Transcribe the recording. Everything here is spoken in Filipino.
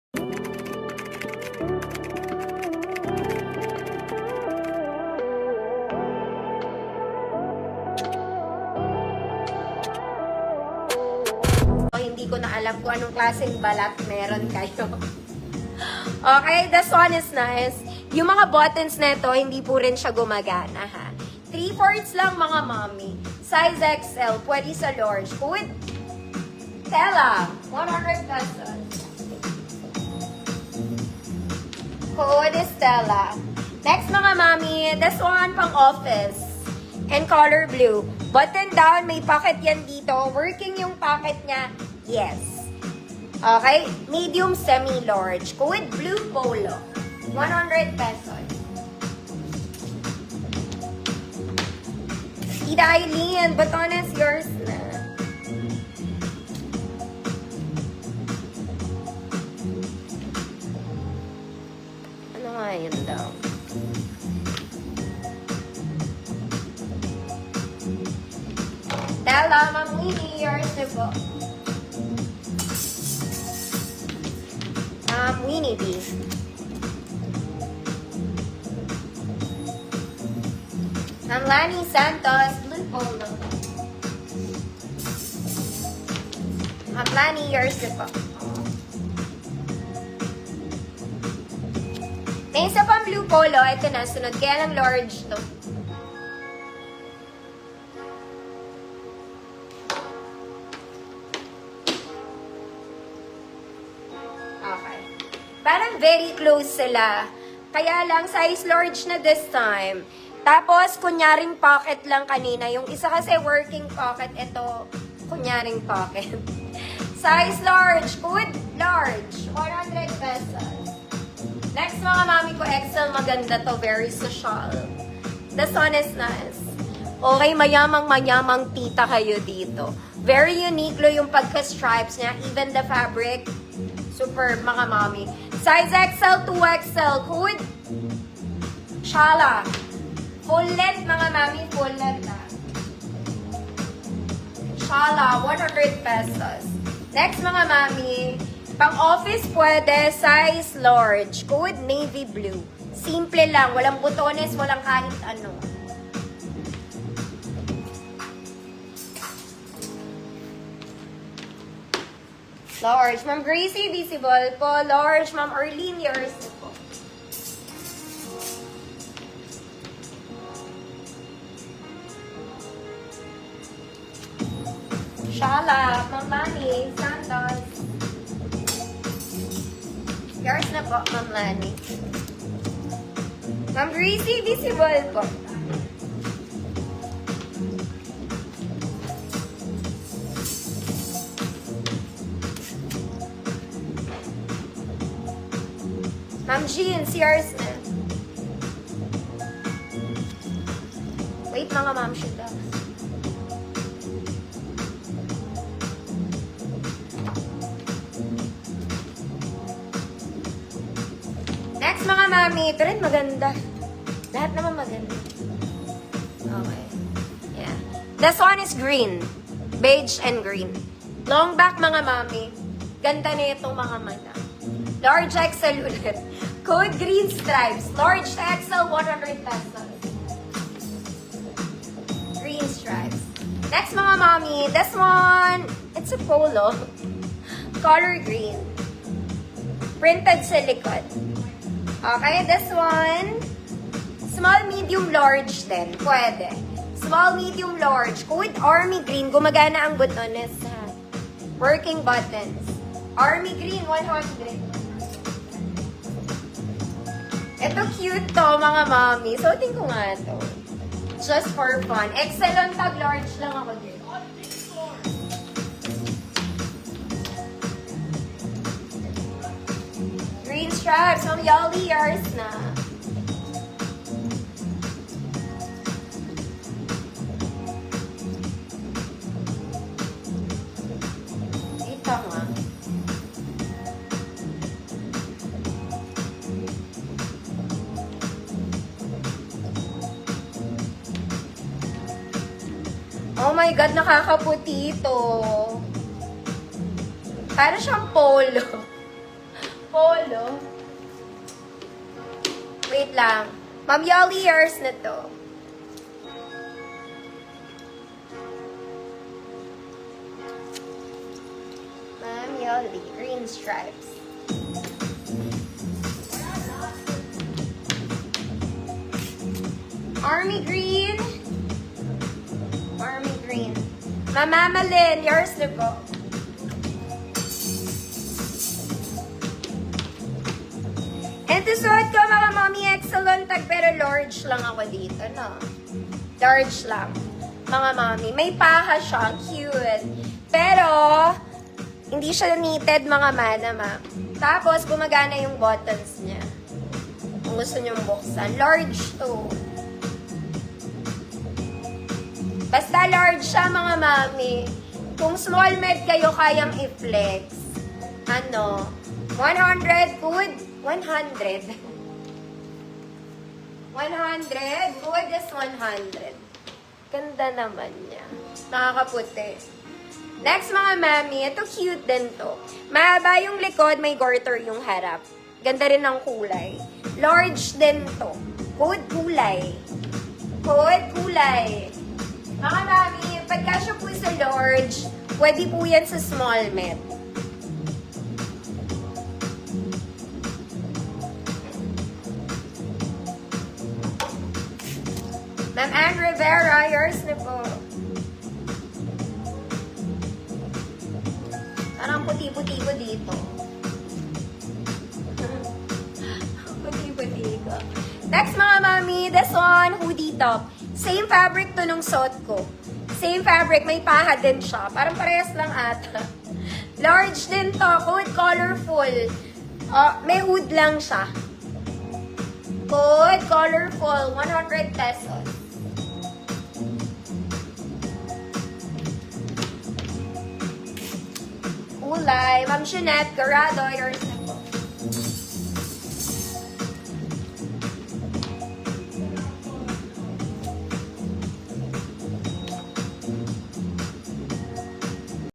Hindi ko na alam kung anong klaseng balat meron kayo. Okay, this one is nice. Yung mga buttons nito, hindi po rin siya gumagana, ha. 3/4 lang, mga mommy. Size XL, pwede sa large. With tela, 100 pesos. Code is Stella. Next, mga mommy, this one pang office. And color blue. Button down, may pocket yan dito. Working yung pocket niya. Yes. Okay? Medium, semi-large. With blue polo. 100 pesos. Tita Eileen, baton is yours na. Ano nga yun daw? Stella, Ma'am Winnie, yours na po. Winnie B. Ma'am Lani Santos, blue polo. Ma'am Lani, yours na po. May isa pang blue polo. Ito na, sunod. Kaya lang large to. Okay. Parang very close sila. Kaya lang, size large na this time. Tapos, kunyaring pocket lang kanina. Yung isa kasi working pocket. Ito, kunyaring pocket. Size large. Good large. 100 pesos. Next, mga mami ko, XL, maganda to. Very social. This one is nice. Okay, mayamang tita kayo dito. Very unique lo yung pagka-stripes niya. Even the fabric. Superb, mga mami. Size XL, 2XL. Good. Shala. Full length, mga mami. Full length na. Shala, 100 pesos. Next, mga mami. Pang-office pwede, size large. Good, navy blue. Simple lang. Walang butones, walang kahit ano. Large. Ma'am Gracie, visible po. Large. Ma'am Arlene, yours po. Shala. Ma'am Lani, Santos. Yours na po, Ma'am Lani. Ma'am Gracie, visible po. Ma'am Jean, yours na. Wait, mga ma'am, shoot up. Next, mga mami. Ito rin maganda. Lahat naman maganda. Okay. Yeah. This one is green. Beige and green. Long back, mga mami. Ganda na itong mga mata. Large XL ulit. Code green stripes. Large XL, 100 pesos. Green stripes. Next, mga mami. This one, it's a polo. Color green. Printed sa likod. Okay, this one, small, medium, large din. Pwede. Small, medium, large. With army green, gumagana ang butones ha. Working buttons. Army green, 100. Ito cute to, mga mami. Suotin ko nga to. Just for fun. Excellent tag, large lang ako din. Green stripes. Ma'am Yali, yours na. Ito nga. Oh my God, nakakaputi ito. Para siyang polo. oh. Wait lang. Ma'am Yoli, yours na to. Ma'am Yoli, green stripes. Army green. Army green. Mama Malin, yours na po. And to suot ko, mga mommy, excellent tag, pero large lang ako dito, no? Large lang. Mga mommy. May paha siya. Cute. Pero, hindi siya knitted, mga manama. Tapos, gumagana yung buttons niya. Kung gusto niyong buksan. Large to. Basta large siya, mga mami. Kung small med kayo, kayang i-flex. Ano? 100 good? 100. 100 good is 100. Ganda naman niya. Nakakaputi. Next, mga mami, ito cute din to. Mahaba yung likod, may garter yung harap. Ganda rin ng kulay. Large din to. Good kulay. Good kulay. Mga mami, pagka siya po sa large, pwede po yan sa small med. Ma'am Ann Rivera, yours na po. Parang puti-puti ko dito. Puti-puti ko. Next, mga mami, this one, hoodie top. Same fabric to nung suot ko. Same fabric, may paha din siya. Parang parehas lang ata. Large din to, good, colorful. May hood lang siya. Good, colorful, 100 pesos. Kulay, Ma'am Jeanette Garado, yours na